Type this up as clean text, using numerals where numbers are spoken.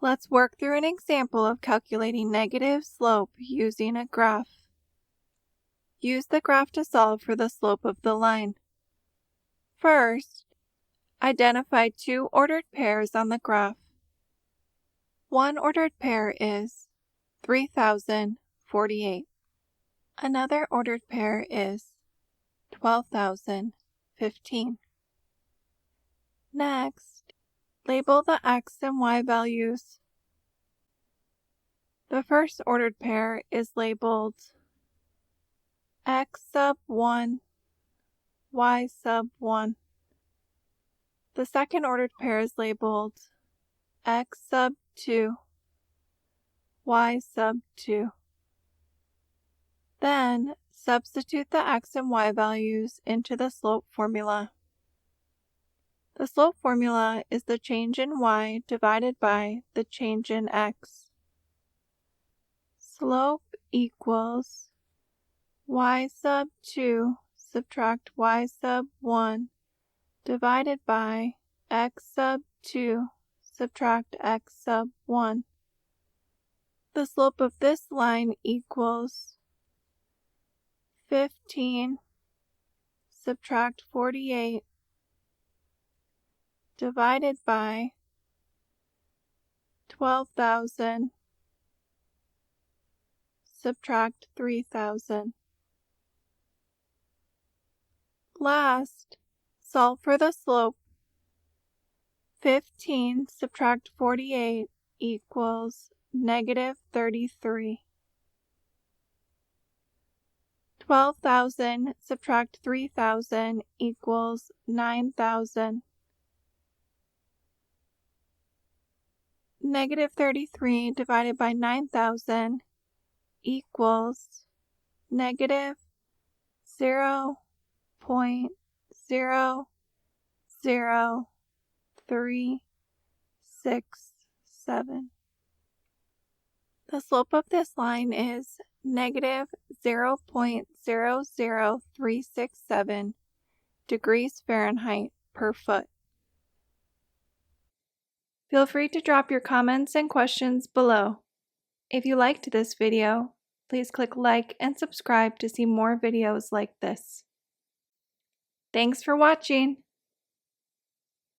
Let's work through an example of calculating negative slope using a graph. Use the graph to solve for the slope of the line. First, identify two ordered pairs on the graph. One ordered pair is 3,048. Another ordered pair is 12,015. Next, label the x and y values. The first ordered pair is labeled x sub 1, y sub 1. The second ordered pair is labeled x sub 2, y sub 2. Then, substitute the x and y values into the slope formula. The slope formula is the change in y divided by the change in x. Slope equals y sub 2 subtract y sub 1 divided by x sub 2 subtract x sub 1. The slope of this line equals 15 subtract 48 divided by 12,000 subtract 3,000. Last, solve for the slope. 15 subtract 48 equals negative 33. 12,000 subtract 3,000 equals 9,000. Negative 33 divided by 9,000 equals negative 0.00367. The slope of this line is negative 0.00367 degrees Fahrenheit per foot. Feel free to drop your comments and questions below. If you liked this video, please click like and subscribe to see more videos like this. Thanks for watching!